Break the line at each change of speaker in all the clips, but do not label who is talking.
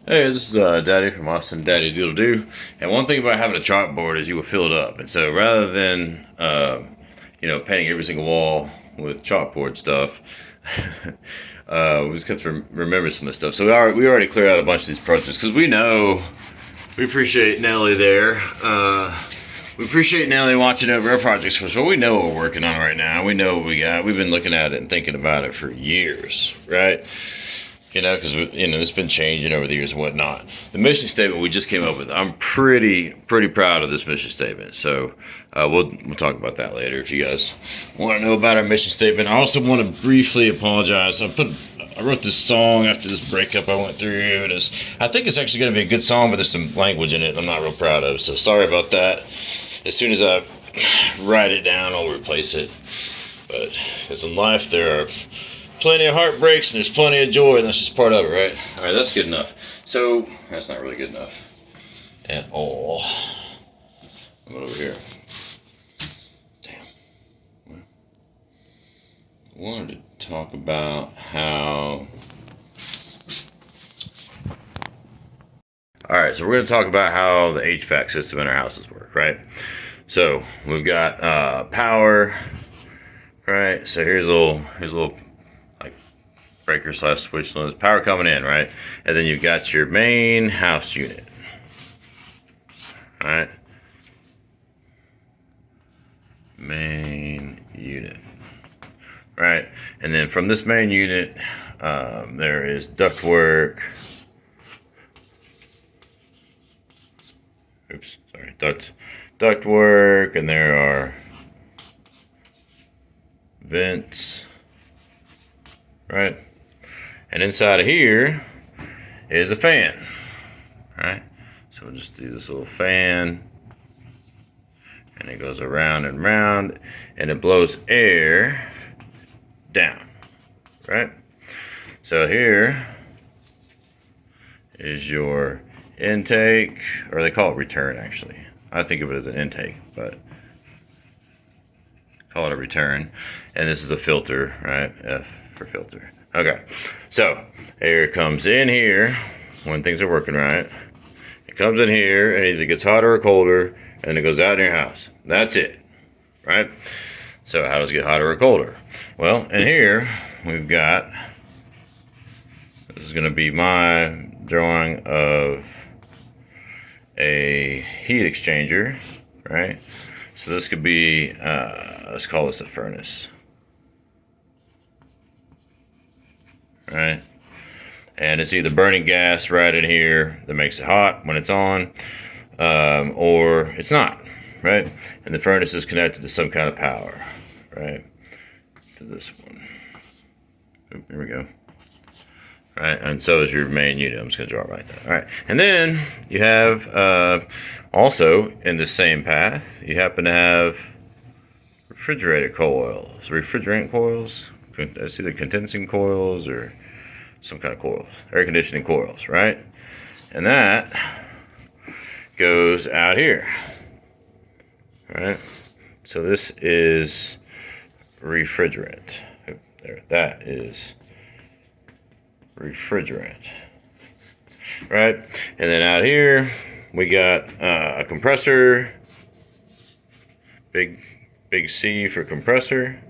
Hey, this is Daddy from Austin, Daddy Doodle Doo. And one thing about having a chalkboard is you will fill it up. And so rather than, painting every single wall with chalkboard stuff, we just got to remember some of this stuff. So we already cleared out a bunch of these projects because we appreciate Nelly there. We appreciate Nelly watching over our projects for us. Well, we know what we're working on right now. We know what we got. We've been looking at it and thinking about it for years, right? Because it's been changing over the years and whatnot. The mission statement we just came up with, I'm pretty proud of this mission statement. So we'll talk about that later if you guys want to know about our mission statement. I also want to briefly apologize. I wrote this song after this breakup I went through. I think it's actually going to be a good song, but there's some language in it I'm not real proud of. So sorry about that. As soon as I write it down, I'll replace it. But because in life there are plenty of heartbreaks and there's plenty of joy, and that's just part of it, right? All right, that's good enough. So that's not really good enough at all. I'm over here. Damn. Well, I wanted to talk about how. All right, so we're going to talk about how the HVAC system in our houses work, right? So we've got power, right? So here's a little like breaker slash switch. So there's power coming in, right? And then you've got your main house unit, all right? Main unit, right? And then from this main unit, there is ductwork. Oops, sorry, ductwork, and there are vents, right? And inside of here is a fan, right? So we'll just do this little fan, and it goes around and around, and it blows air down, right? So here is your intake, or they call it return actually. I think of it as an intake, but call it a return. And this is a filter, right? F for filter. Okay, so air comes in here when things are working right. It comes in here and either gets hotter or colder, and it goes out in your house. That's it, right? So how does it get hotter or colder? Well, in here we've got, this is going to be my drawing of a heat exchanger, right? So this could be, let's call this a furnace, right? And it's either burning gas right in here that makes it hot when it's on, or it's not, right? And the furnace is connected to some kind of power, right? To this one. Oop, here we go. Right, and so is your main unit. I'm just going to draw it right there. All right, and then you have also in the same path, you happen to have refrigerator coils, refrigerant coils. It's either condensing coils or some kind of coils, air conditioning coils, right? And that goes out here, right? So this is refrigerant. There, that is refrigerant, right? And then out here we got a compressor, big C for compressor,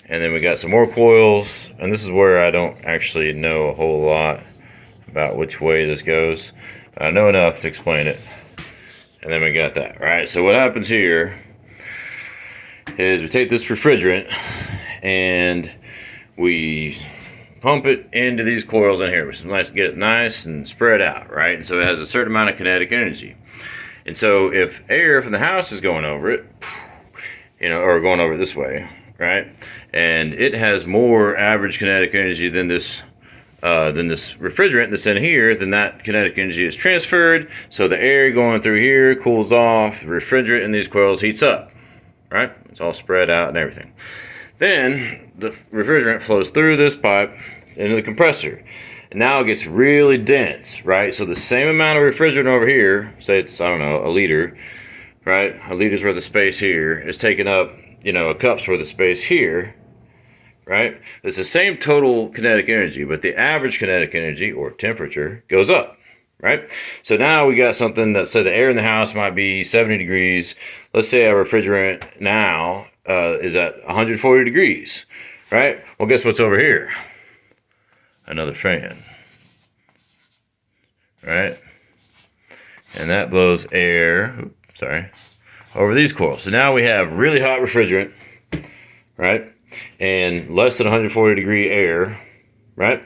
and then we got some more coils, and this is where I don't actually know a whole lot about which way this goes, but I know enough to explain it. And then we got that, right? So what happens here is we take this refrigerant and we pump it into these coils in here, which is nice to get it nice and spread out, right? And so it has a certain amount of kinetic energy. And so if air from the house is going over it, or going over this way, right? And it has more average kinetic energy than this refrigerant that's in here, then that kinetic energy is transferred. So the air going through here cools off, the refrigerant in these coils heats up, right? It's all spread out and everything. Then the refrigerant flows through this pipe into the compressor. And now it gets really dense, right? So the same amount of refrigerant over here, say it's, I don't know, a liter, right? A liter's worth of space here is taking up, a cup's worth of space here, right? It's the same total kinetic energy, but the average kinetic energy or temperature goes up, right? So now we got something that, so the air in the house might be 70 degrees. Let's say our refrigerant now is at 140 degrees, right? Well, guess what's over here? Another fan, right? And that blows air, over these coils. So now we have really hot refrigerant, right? And less than 140 degree air, right?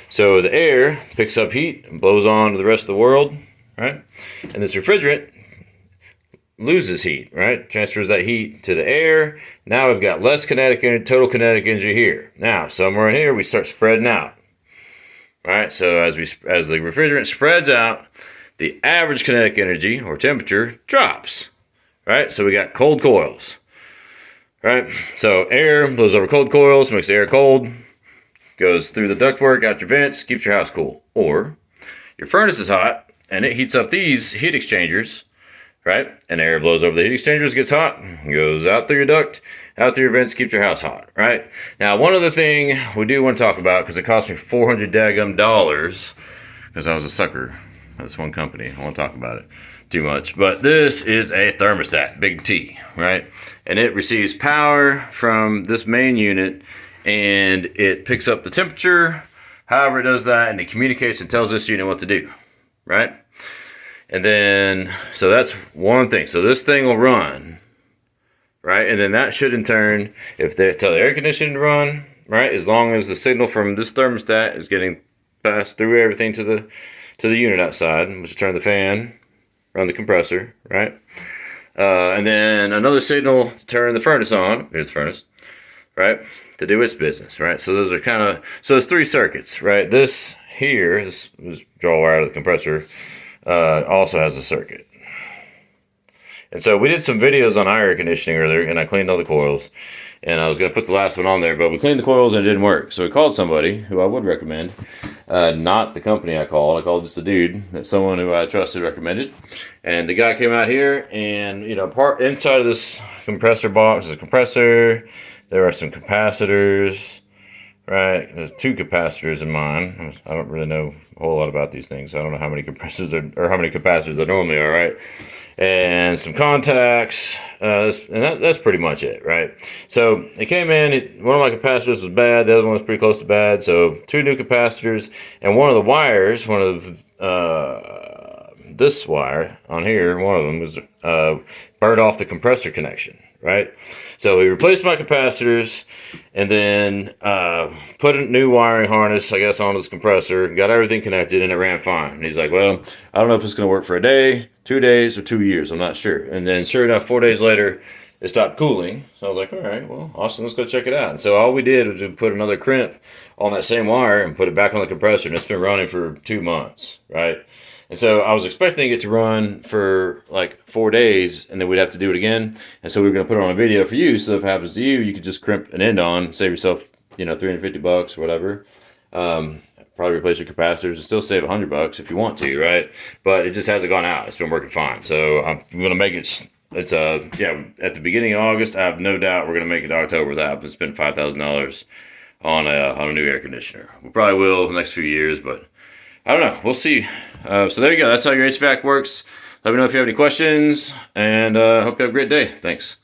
So the air picks up heat and blows on to the rest of the world, right? And this refrigerant loses heat, right? Transfers that heat to the air. Now we've got less kinetic energy, total kinetic energy here. Now, somewhere in here, we start spreading out, right? So as the refrigerant spreads out, the average kinetic energy or temperature drops, right? So we got cold coils, right? So air blows over cold coils, makes the air cold, goes through the ductwork, out your vents, keeps your house cool. Or your furnace is hot and it heats up these heat exchangers, right? And air blows over the heat exchangers, gets hot, goes out through your duct, out through your vents, keeps your house hot, right? Now, one other thing we do want to talk about, because it cost me $400 daggum dollars, because I was a sucker. That's one company. I won't talk about it too much. But this is a thermostat, big T, right? And it receives power from this main unit, and it picks up the temperature, however it does that, and it communicates and tells this unit what to do, right? And then, so that's one thing. So this thing will run, right? And then that should in turn, if they tell the air conditioning to run, right? As long as the signal from this thermostat is getting passed through everything to the unit outside, which will turn the fan, run the compressor, right? And then another signal to turn the furnace on. Here's the furnace, right? To do its business, right? So those are kind of, so there's three circuits, right? This here, this draw wire out of the compressor, also has a circuit. And so we did some videos on air conditioning earlier, and I cleaned all the coils. And I was going to put the last one on there, but we cleaned the coils and it didn't work. So we called somebody who I would recommend. Not the company I called. I called just a dude that someone who I trusted recommended. And the guy came out here, and part inside of this compressor box is a compressor. There are some capacitors, right? There's two capacitors in mine. I don't really know a whole lot about these things. I don't know how many compressors or how many capacitors there normally are, right? And some contacts, and that's pretty much it, right? So it came in, one of my capacitors was bad, the other one was pretty close to bad, so two new capacitors, and one of the wires, this wire on here, one of them was burned off the compressor connection, right? So we replaced my capacitors, and then put a new wiring harness, I guess, on this compressor, got everything connected, and it ran fine. And he's like, well, I don't know if it's going to work for a day, 2 days, or 2 years. I'm not sure. And then sure enough, 4 days later, it stopped cooling. So I was like, all right, well, awesome, let's go check it out. And so all we did was we put another crimp on that same wire and put it back on the compressor, and it's been running for 2 months, right? And so I was expecting it to run for like 4 days, and then we'd have to do it again. And so we were going to put it on a video for you, so if it happens to you, you could just crimp an end on, save yourself, $350 or whatever. Probably replace your capacitors and still save $100 if you want to, right? But it just hasn't gone out. It's been working fine. So I'm going to make it, at the beginning of August, I have no doubt we're going to make it October without having to spend $5,000 on a new air conditioner. We probably will the next few years, but I don't know. We'll see. So there you go. That's how your HVAC works. Let me know if you have any questions, and hope you have a great day. Thanks.